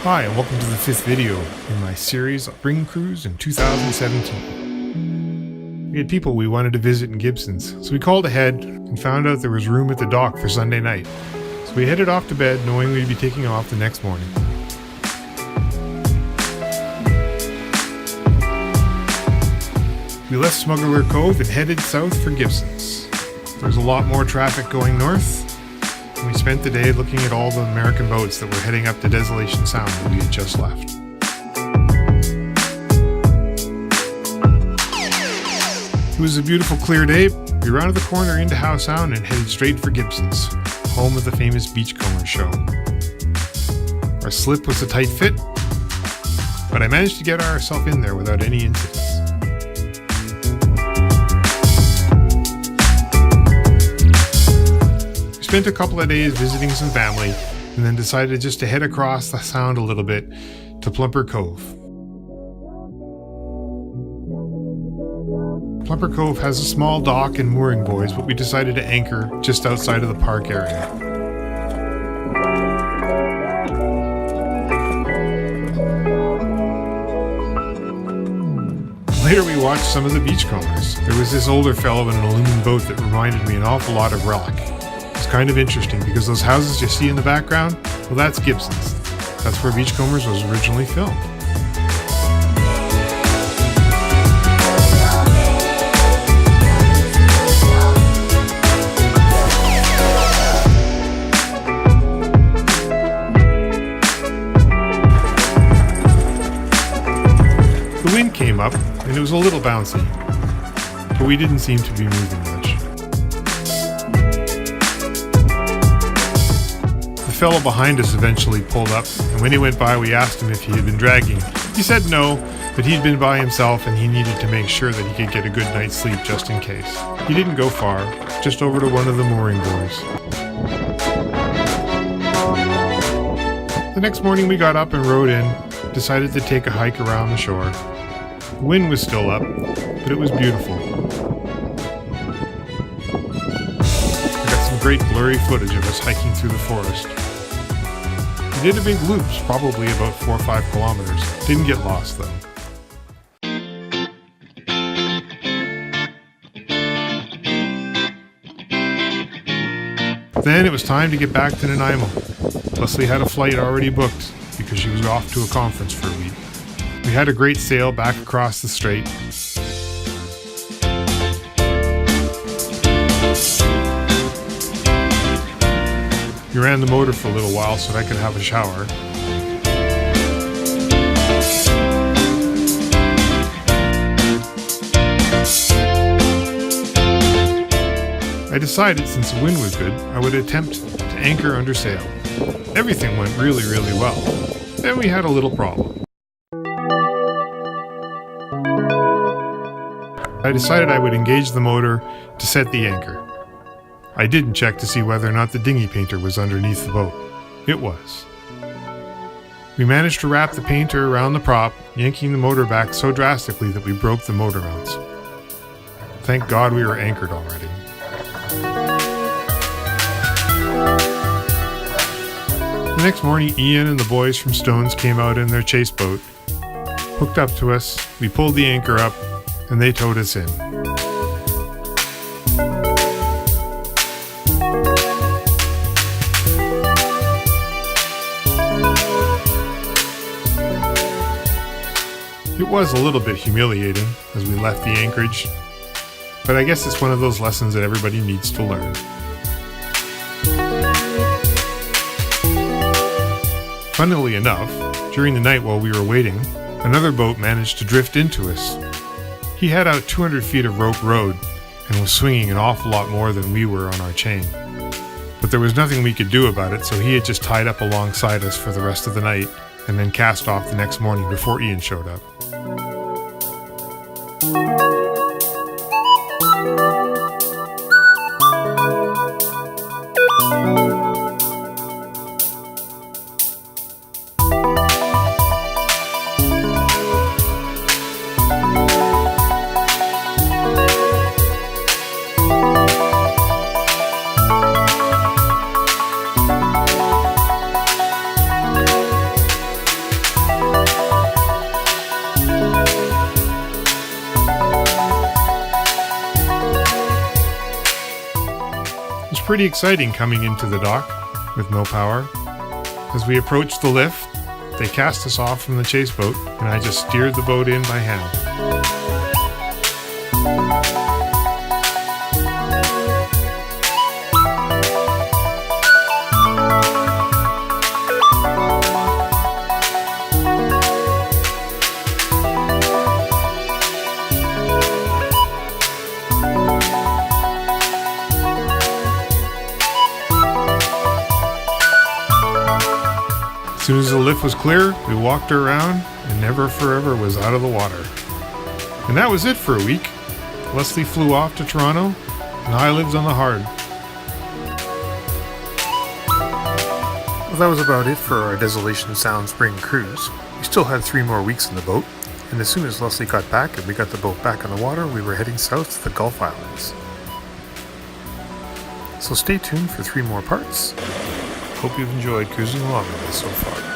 Hi, and welcome to the 5th video in my series Spring Cruise in 2017. We had people we wanted to visit in Gibsons, so we called ahead and found out there was room at the dock for Sunday night. So we headed off to bed knowing we'd be taking off the next morning. We left Smuggler Cove and headed south for Gibsons. There was a lot more traffic going north, and we spent the day looking at all the American boats that were heading up to Desolation Sound that we had just left. It was a beautiful clear day. We rounded the corner into Howe Sound and headed straight for Gibsons, home of the famous Beachcomber show. Our slip was a tight fit, but I managed to get ourselves in there without any incidents. We spent a couple of days visiting some family and then decided just to head across the sound a little bit to Plumper Cove. Plumper Cove has a small dock and mooring buoys, but we decided to anchor just outside of the park area. Later we watched some of the beachcombers. There was this older fellow in an aluminum boat that reminded me an awful lot of Relic. It's kind of interesting because those houses you see in the background, well, that's Gibsons. That's where Beachcombers was originally filmed. The wind came up and it was a little bouncy, but we didn't seem to be moving much. The fellow behind us eventually pulled up, and when he went by we asked him if he had been dragging. He said no, but he'd been by himself and he needed to make sure that he could get a good night's sleep just in case. He didn't go far, just over to one of the mooring buoys. The next morning we got up and rode in, decided to take a hike around the shore. The wind was still up, but it was beautiful. I got some great blurry footage of us hiking through the forest. We did a big loop, probably about 4 or 5 kilometers. Didn't get lost though. Then it was time to get back to Nanaimo. Leslie had a flight already booked because she was off to a conference for a week. We had a great sail back across the strait. We ran the motor for a little while so that I could have a shower. I decided since the wind was good, I would attempt to anchor under sail. Everything went really well. Then we had a little problem. I decided I would engage the motor to set the anchor. I didn't check to see whether or not the dinghy painter was underneath the boat. It was. We managed to wrap the painter around the prop, yanking the motor back so drastically that we broke the motor mounts. Thank God we were anchored already. The next morning, Ian and the boys from Stones came out in their chase boat, hooked up to us, we pulled the anchor up, and they towed us in. It was a little bit humiliating as we left the anchorage, but I guess it's one of those lessons that everybody needs to learn. Funnily enough, during the night while we were waiting, another boat managed to drift into us. He had out 200 feet of rope rode and was swinging an awful lot more than we were on our chain. But there was nothing we could do about it, so he had just tied up alongside us for the rest of the night and then cast off the next morning before Ian showed up. pretty exciting coming into the dock with no power. As we approached the lift, they cast us off from the chase boat, and I just steered the boat in by hand. As soon as the lift was clear, we walked her around, and Never Forever was out of the water. And that was it for a week. Leslie flew off to Toronto, and I lived on the Hard. Well, that was about it for our Desolation Sound spring cruise. We still had 3 more weeks in the boat, and as soon as Leslie got back and we got the boat back on the water, we were heading south to the Gulf Islands. So stay tuned for 3 more parts. Hope you've enjoyed cruising along with us so far.